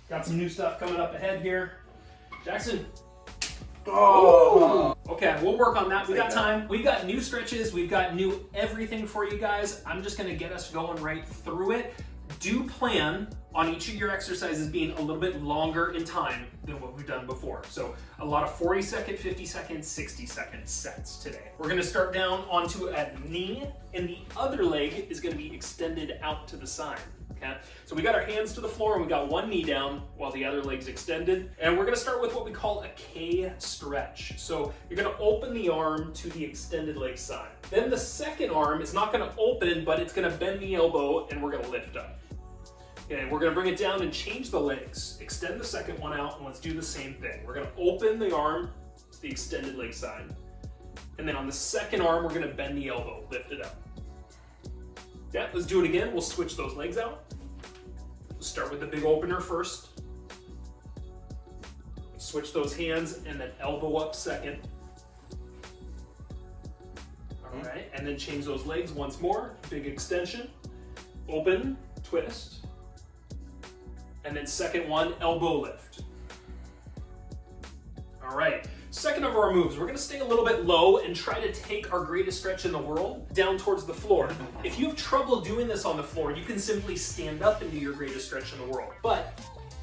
Got some new stuff coming up ahead here. Jackson. Oh. Okay, we'll work on that. We got time. We've got new stretches. We've got new everything for you guys. I'm just gonna get us going right through it. Do plan on each of your exercises being a little bit longer in time than what we've done before. So a lot of 40-second, 50-second, 60-second sets today. We're gonna start down onto a knee, and the other leg is gonna be extended out to the side. Okay? So we got our hands to the floor and we got one knee down while the other leg's extended. And we're gonna start with what we call a K stretch. So you're gonna open the arm to the extended leg side. Then the second arm is not gonna open, but it's gonna bend the elbow and we're gonna lift up. Okay, we're gonna bring it down and change the legs. Extend the second one out and let's do the same thing. We're gonna open the arm to the extended leg side. And then on the second arm, we're gonna bend the elbow, lift it up. Yeah, let's do it again. We'll switch those legs out. We'll start with the big opener first. Switch those hands and then elbow up second. All right, and then change those legs once more. Big extension, open, twist. And then second one, elbow lift. All right. Second of our moves, we're gonna stay a little bit low and try to take our greatest stretch in the world down towards the floor. If you have trouble doing this on the floor, you can simply stand up and do your greatest stretch in the world. But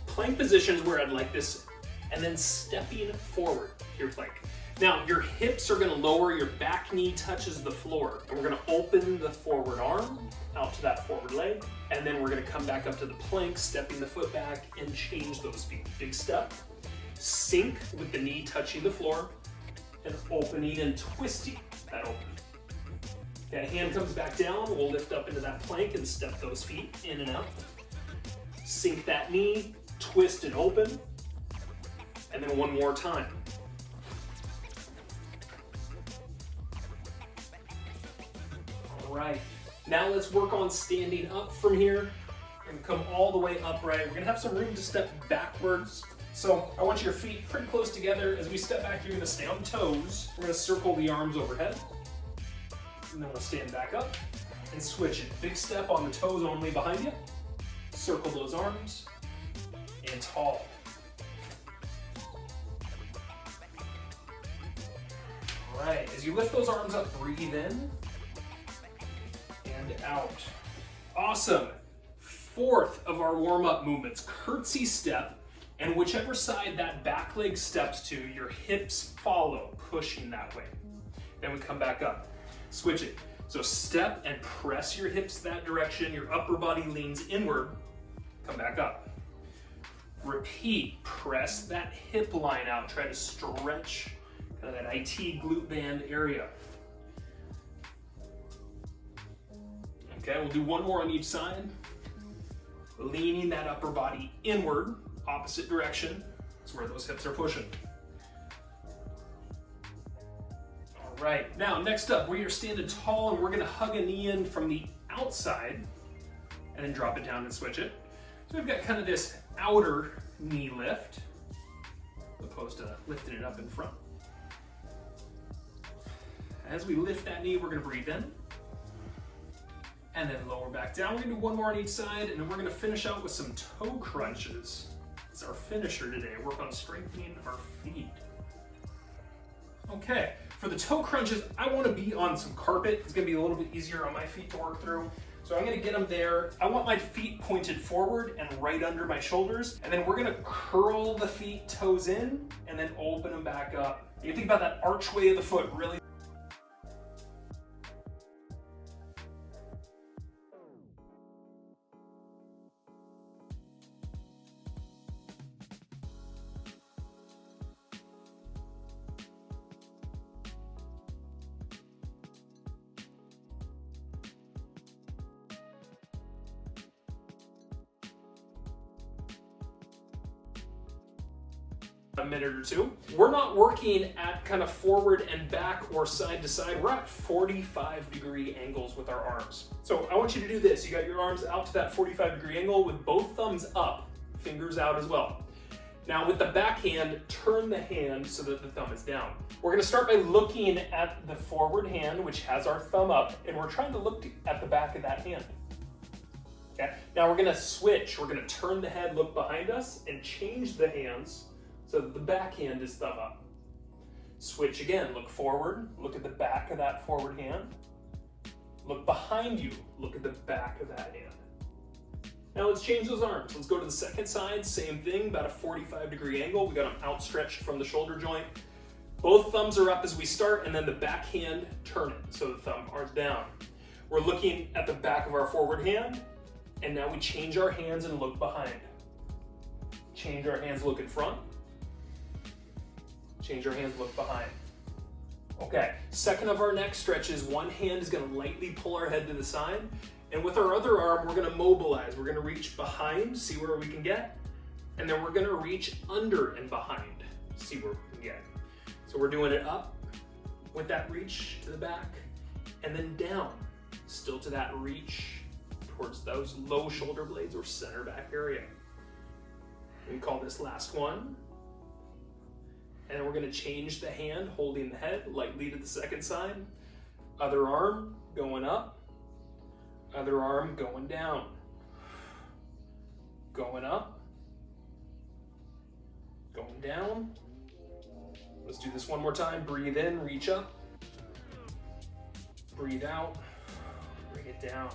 plank position is where I'd like this, and then stepping forward, your plank. Now, your hips are gonna lower, your back knee touches the floor, and we're gonna open the forward arm out to that forward leg, and then we're gonna come back up to the plank, stepping the foot back and change those feet. Big step. Sink with the knee touching the floor and opening and twisting that open. Okay, hand comes back down, we'll lift up into that plank and step those feet in and out. Sink that knee, twist and open, and then one more time. All right, now let's work on standing up from here. We're gonna come all the way upright. We're gonna have some room to step backwards. So I want your feet pretty close together. As we step back, you're gonna stay on toes. We're gonna circle the arms overhead. And then we'll stand back up and switch it. Big step on the toes only behind you. Circle those arms and tall. All right, as you lift those arms up, breathe in and out. Awesome. Fourth of our warm-up movements, curtsy step. And whichever side that back leg steps to, your hips follow, pushing that way. Then we come back up. Switch it. So step and press your hips that direction. Your upper body leans inward. Come back up. Repeat. Press that hip line out. Try to stretch kind of that IT glute band area. Okay, we'll do one more on each side. Leaning that upper body inward. Opposite direction, that's where those hips are pushing. All right, now next up, we are standing tall and we're gonna hug a knee in from the outside and then drop it down and switch it. So we've got kind of this outer knee lift, as opposed to lifting it up in front. As we lift that knee, we're gonna breathe in and then lower back down. We're gonna do one more on each side and then we're gonna finish out with some toe crunches. It's our finisher today. Work on strengthening our feet. Okay, for the toe crunches, I want to be on some carpet. It's going to be a little bit easier on my feet to work through. So I'm going to get them there. I want my feet pointed forward and right under my shoulders. And then we're going to curl the feet, toes in, and then open them back up. You think about that archway of the foot, really. A minute or two. We're not working at kind of forward and back or side to side. We're at 45-degree angles with our arms. So I want you to do this. You got your arms out to that 45-degree angle with both thumbs up, fingers out as well. Now with the back hand, turn the hand so that the thumb is down. We're gonna start by looking at the forward hand, which has our thumb up, and we're trying to look at the back of that hand. Okay? Now we're gonna switch. We're gonna turn the head, look behind us, and change the hands so that the back hand is thumb up. Switch again, look forward, look at the back of that forward hand. Look behind you, look at the back of that hand. Now let's change those arms. Let's go to the second side, same thing, about a 45-degree angle. We got them outstretched from the shoulder joint. Both thumbs are up as we start, and then the back hand, turn it, so the thumb are down. We're looking at the back of our forward hand, and now we change our hands and look behind. Change our hands, look in front. Change our hands, look behind. Okay, second of our neck stretches, one hand is gonna lightly pull our head to the side, and with our other arm, we're gonna mobilize. We're gonna reach behind, see where we can get, and then we're gonna reach under and behind, see where we can get. So we're doing it up with that reach to the back, and then down, still to that reach towards those low shoulder blades or center back area. We call this last one. And then we're gonna change the hand, holding the head lightly to the second side. Other arm going up, other arm going down. Going up, going down. Let's do this one more time. Breathe in, reach up. Breathe out, bring it down.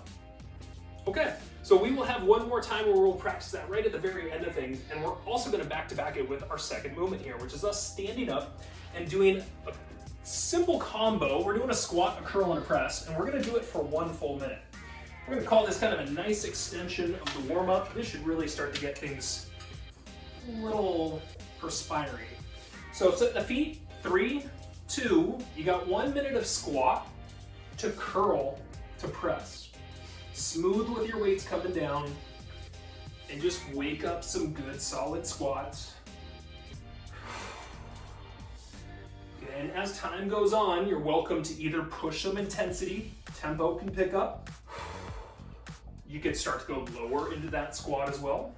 Okay, so we will have one more time where we'll practice that right at the very end of things, and we're also gonna back-to-back it with our second movement here, which is us standing up and doing a simple combo. We're doing a squat, a curl, and a press, and we're gonna do it for 1 full minute. We're gonna call this kind of a nice extension of the warm-up. This should really start to get things a little perspiring. So set the feet, 3, 2, you got 1 minute of squat to curl to press. Smooth with your weights coming down, and just wake up some good solid squats. And as time goes on, you're welcome to either push some intensity, tempo can pick up. You can start to go lower into that squat as well.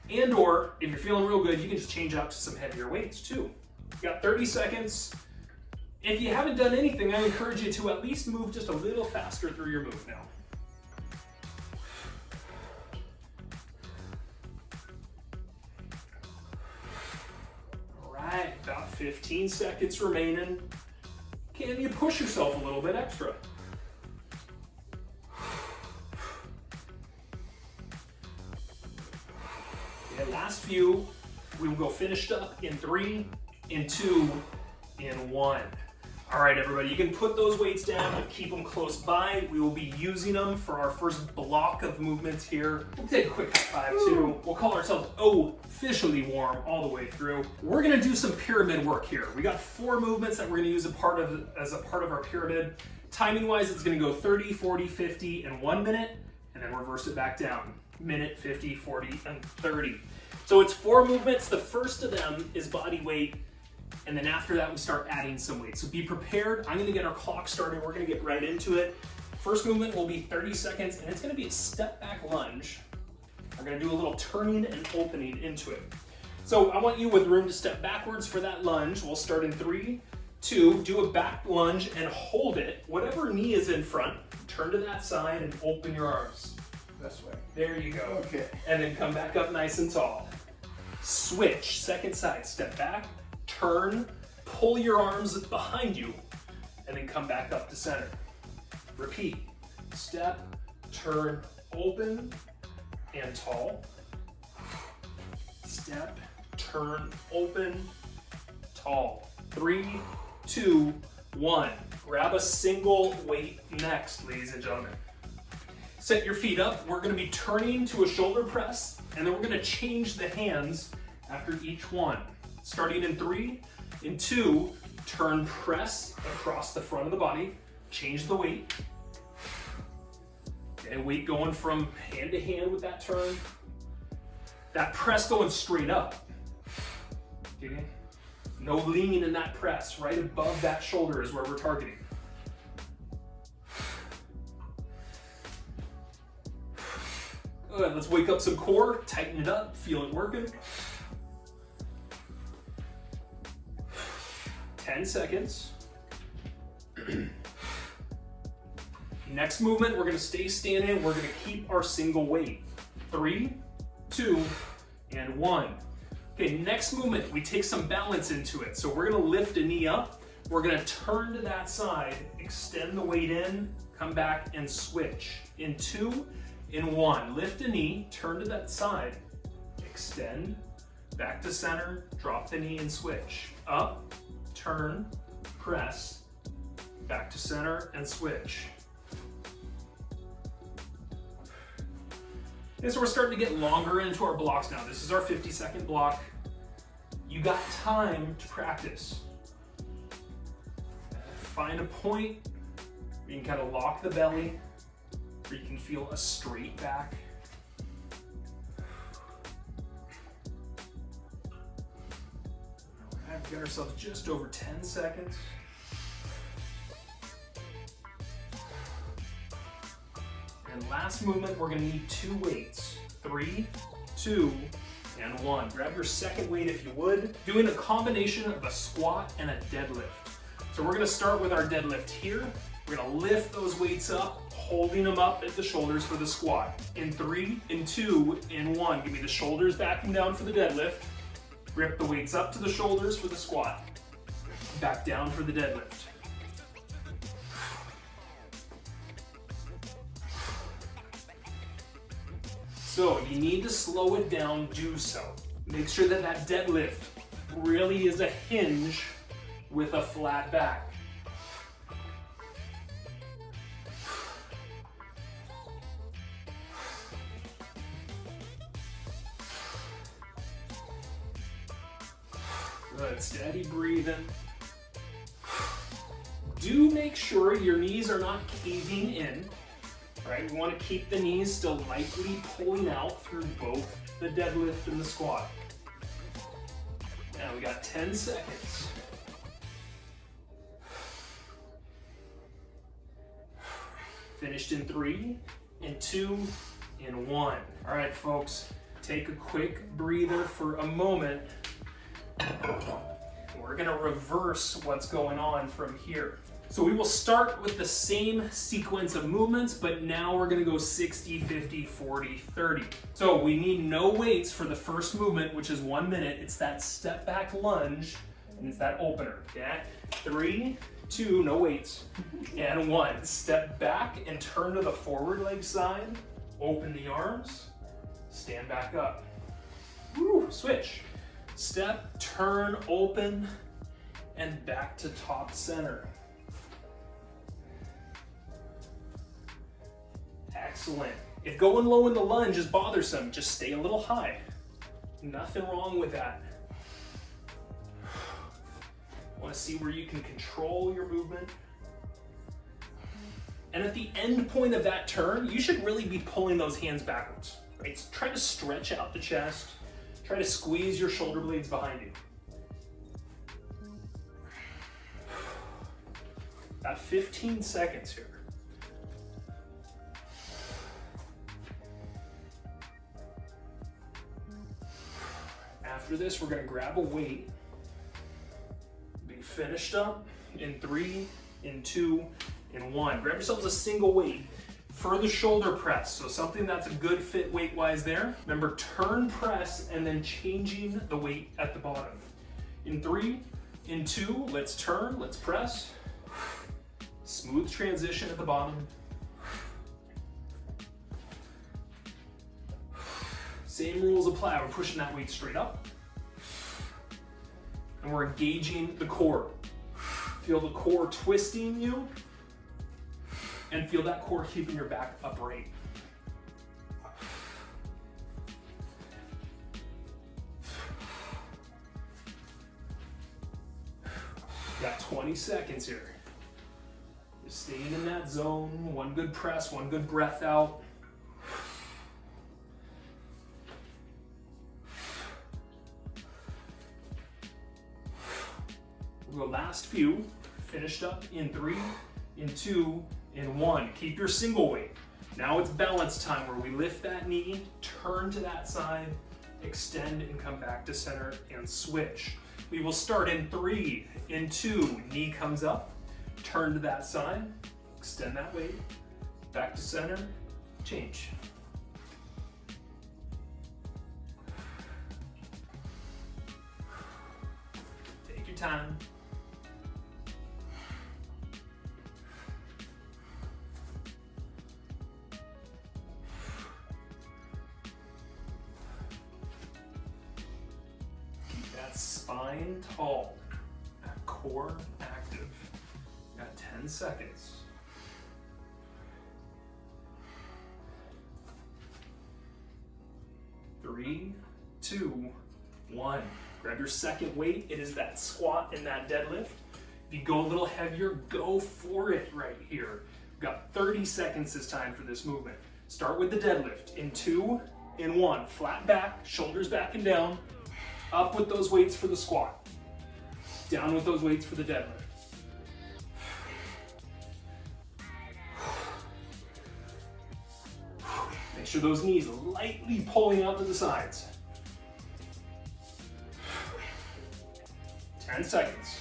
And or, if you're feeling real good, you can just change out to some heavier weights too. You got 30 seconds. If you haven't done anything, I encourage you to at least move just a little faster through your move now. All right, about 15 seconds remaining. Can you push yourself a little bit extra? Okay, last few. We will go finished up in 3, in 2, in 1. All right, everybody, you can put those weights down and keep them close by. We will be using them for our first block of movements here. We'll take a quick high five too. We'll call ourselves officially warm all the way through. We're gonna do some pyramid work here. We got 4 movements that we're gonna use as a part of our pyramid. Timing wise, it's gonna go 30, 40, 50 in 1 minute, and then reverse it back down. Minute, 50, 40, and 30. So it's 4 movements. The first of them is body weight. And then after that, we start adding some weight. So be prepared. I'm gonna get our clock started. We're gonna get right into it. First movement will be 30 seconds, and it's gonna be a step back lunge. We're gonna do a little turning and opening into it. So I want you with room to step backwards for that lunge. We'll start in 3, 2, do a back lunge and hold it. Whatever knee is in front, turn to that side and open your arms. This way. There you go. Okay. And then come back up nice and tall. Switch, second side, step back, turn, pull your arms behind you, and then come back up to center. Repeat, step, turn, open, and tall. Step, turn, open, tall. 3, 2, 1. Grab a single weight next, ladies and gentlemen. Set your feet up. We're gonna be turning to a shoulder press, and then we're gonna change the hands after each one. Starting in 3, in 2, turn press across the front of the body, change the weight. Okay, weight going from hand to hand with that turn. That press going straight up. Okay? No lean in that press, right above that shoulder is where we're targeting. Good, let's wake up some core, tighten it up, feel it working. 10 seconds. Next movement, we're gonna stay standing. We're gonna keep our single weight. 3, 2, and 1. Okay, next movement, we take some balance into it. So we're gonna lift a knee up. We're gonna turn to that side, extend the weight in, come back and switch. In 2, in 1. Lift a knee, turn to that side, extend, back to center, drop the knee and switch. Up, turn, press, back to center and switch. Okay, so we're starting to get longer into our blocks now. This is our 50-second block. You got time to practice. Find a point where you can kind of lock the belly, where you can feel a straight back. All right, we got ourselves just over 10 seconds. And last movement, we're gonna need 2 weights. 3, 2, and 1. Grab your second weight if you would. Doing a combination of a squat and a deadlift. So we're gonna start with our deadlift here. We're gonna lift those weights up, holding them up at the shoulders for the squat. In 3, in 2, in 1. Give me the shoulders backing down for the deadlift. Grip the weights up to the shoulders for the squat. Back down for the deadlift. So if you need to slow it down, do so. Make sure that that deadlift really is a hinge with a flat back. Good, steady breathing. Do make sure your knees are not caving in. Right, we want to keep the knees still lightly pulling out through both the deadlift and the squat. Now we got 10 seconds. Finished in 3, in 2, in 1. All right, folks, take a quick breather for a moment. We're gonna reverse what's going on from here. So we will start with the same sequence of movements, but now we're gonna go 60, 50, 40, 30. So we need no weights for the first movement, which is 1 minute. It's that step back lunge, and it's that opener, okay? 3, 2, no weights, and 1. Step back and turn to the forward leg side, open the arms, stand back up. Woo, switch. Step, turn, open, and back to top center. Excellent. If going low in the lunge is bothersome, just stay a little high. Nothing wrong with that. Want to see where you can control your movement. And at the end point of that turn, you should really be pulling those hands backwards. Right? So try to stretch out the chest. Try to squeeze your shoulder blades behind you. Got 15 seconds here. After this, we're gonna grab a weight, be finished up in 3, in 2, in 1. Grab yourselves a single weight for the shoulder press, so something that's a good fit weight-wise there. Remember, turn, press, and then changing the weight at the bottom. In 3, in 2, let's turn, let's press. Smooth transition at the bottom. Same rules apply. We're pushing that weight straight up. And we're engaging the core. Feel the core twisting you. And feel that core keeping your back upright. Got 20 seconds here. Just staying in that zone. One good press, one good breath out. We'll go last few. Finished up in 3, in 2, in 1. Keep your single weight. Now it's balance time where we lift that knee, turn to that side, extend and come back to center and switch. We will start in 3, in 2, knee comes up, turn to that side, extend that weight, Back to center, change. Take your time. Keep that spine tall, that core active. Got 10 seconds. 3, 2, 1. Grab your second weight. It is that squat and that deadlift. If you go a little heavier, go for it right here. We've got 30 seconds this time for this movement. Start with the deadlift in 2, in 1. Flat back, shoulders back and down. Up with those weights for the squat. Down with those weights for the deadlift. Make sure those knees lightly pulling out to the sides. 10 seconds.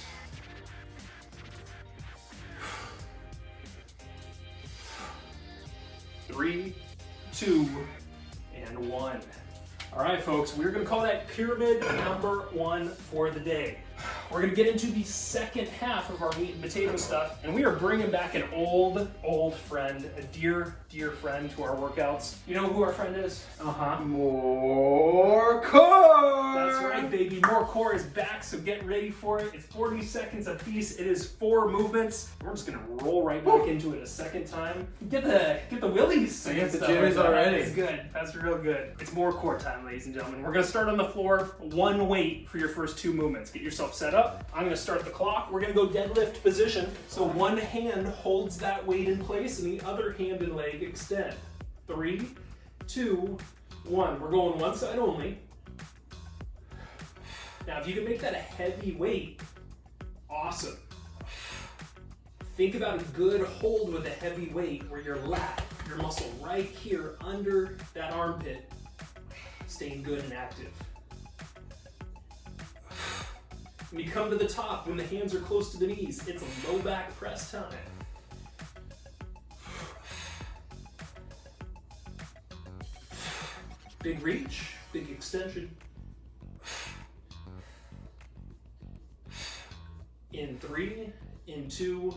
3, 2, and 1. All right, folks, we're gonna call that pyramid number 1 for the day. We're gonna get into the second half of our meat and potato stuff, and we are bringing back an old friend, a dear friend to our workouts. You know who our friend is? More core! That's right, baby. More core is back, so get ready for it. It's 40 seconds a piece. It is 4 movements. We're just gonna roll right back into it a second time. Get the willies. I get the jitters already. That's good. That's real good. It's more core time, ladies and gentlemen. We're gonna start on the floor, 1 weight for your first 2 movements. Get yourself set up. I'm gonna start the clock. We're gonna go deadlift position. So one hand holds that weight in place and the other hand and leg extend. 3, 2, 1. We're going one side only. Now, if you can make that a heavy weight, awesome. Think about a good hold with a heavy weight where your lat, your muscle right here under that armpit, staying good and active. When you come to the top, when the hands are close to the knees, it's a low back press time. Big reach, big extension. In 3, in 2,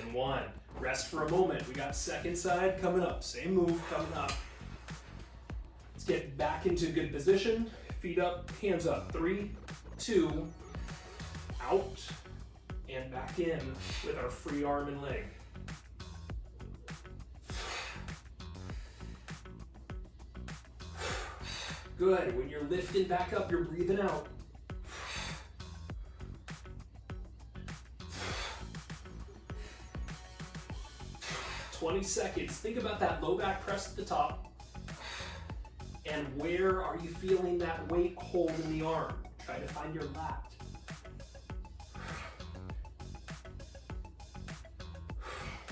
in 1. Rest for a moment. We got second side coming up. Same move coming up. Let's get back into good position. Feet up, hands up. 3, 2, out, and back in with our free arm and leg. Good. When you're lifting back up, you're breathing out. "20 seconds. Think about that low back press at the top. And where are you feeling that weight hold in the arm? Try to find your lat.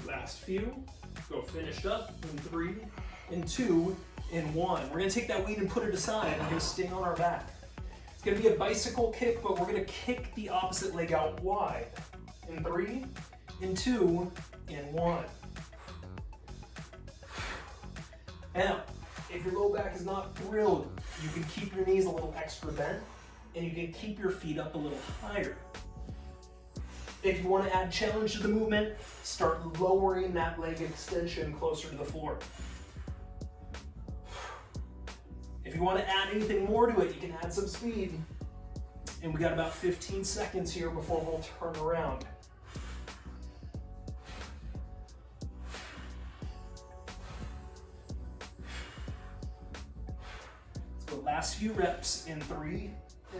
Last few. Go finished up in 3, in 2, in 1. We're gonna take that weight and put it aside. We're gonna stay on our back. It's gonna be a bicycle kick, but we're gonna kick the opposite leg out wide. In 3, in 2, in 1. Now, if your low back is not thrilled, you can keep your knees a little extra bent, and you can keep your feet up a little higher. If you want to add challenge to the movement, start lowering that leg extension closer to the floor. If you want to add anything more to it, you can add some speed. And we got about 15 seconds here before we'll turn around. Let's go last few reps in 3,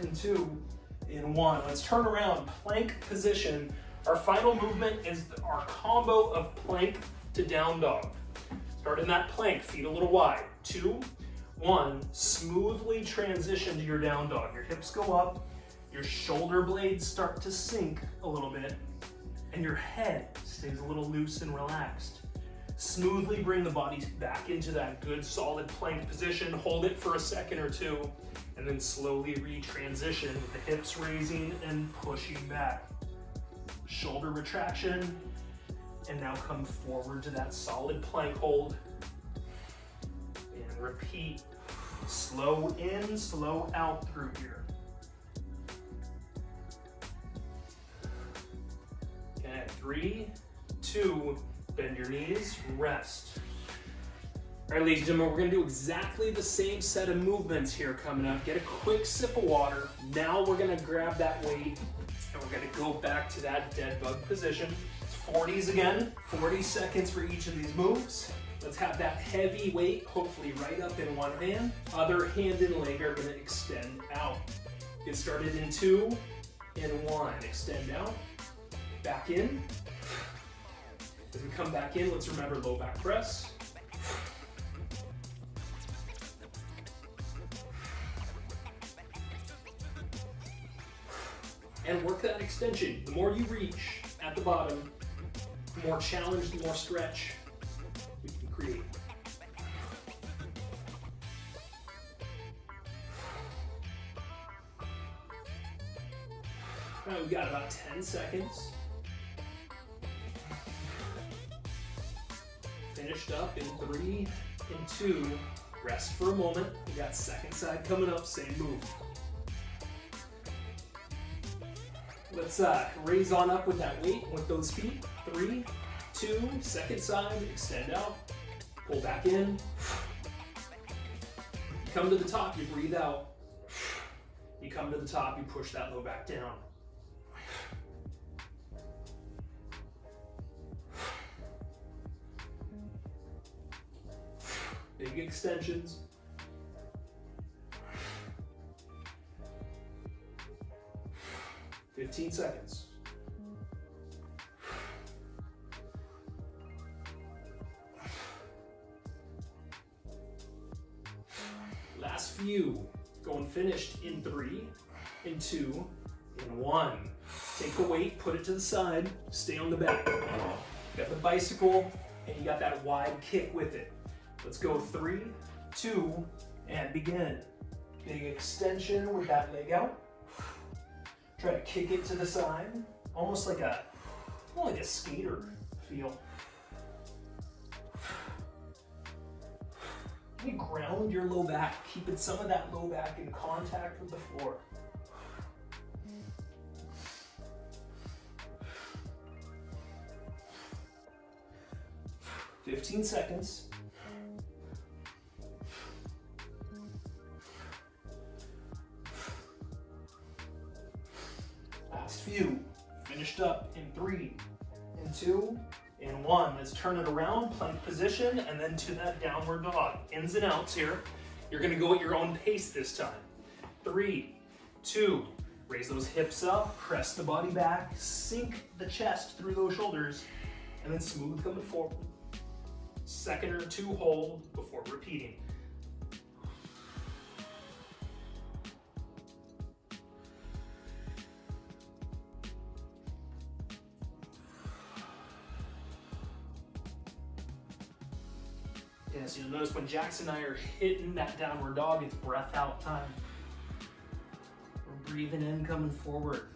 in 2, in 1. Let's turn around, plank position. Our final movement is our combo of plank to down dog. Start in that plank, feet a little wide. 2, 1, smoothly transition to your down dog. Your hips go up, your shoulder blades start to sink a little bit, and your head stays a little loose and relaxed. Smoothly bring the body back into that good solid plank position. Hold it for a second or 2, and then slowly retransition with the hips raising and pushing back. Shoulder retraction, And now come forward to that solid plank hold. And repeat. Slow in, slow out through here. Okay, 3, 2, bend your knees, rest. All right, ladies and gentlemen, we're gonna do exactly the same set of movements here coming up. Get a quick sip of water. Now we're gonna grab that weight and we're gonna go back to that dead bug position. 40s again, 40 seconds for each of these moves. Let's have that heavy weight, hopefully right up in one hand. Other hand and leg are gonna extend out. Get started in 2 and 1. Extend out, back in. As we come back in, let's remember low back press. And work that extension. The more you reach at the bottom, the more challenge, the more stretch we can create. All right, we've got about 10 seconds. Finished up in 3 and 2. Rest for a moment. We got second side coming up, same move. Let's raise on up with that weight, with those feet. 3, 2, second side, extend out, pull back in. You come to the top, you breathe out. You come to the top, you push that low back down. Big extensions. Fifteen seconds. Last few. Going finished in 3, in 2, in 1. Take the weight, put it to the side, stay on the back. You got the bicycle, and you got that wide kick with it. Let's go 3, 2, and begin. Big extension with that leg out. Try to kick it to the side, almost like a skater feel. You ground your low back, keeping some of that low back in contact with the floor. "15 seconds. Last few. Finished up in 3, in 2, in 1. Let's turn it around, plank position, and then to that downward dog. Ins and outs here. You're gonna go at your own pace this time. 3, 2, raise those hips up, press the body back, sink the chest through those shoulders, and then smooth coming forward. Second or 2 hold before repeating. Yeah, so you'll notice when Jackson and I are hitting that downward dog, it's breath out time. We're breathing in, coming forward.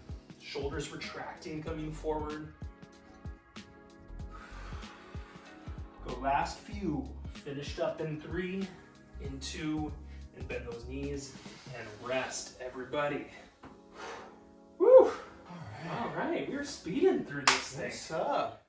Shoulders retracting, coming forward. Go last few. Finished up in 3, in 2, and bend those knees and rest, everybody. Woo! All right, we're speeding through this thing. What's up?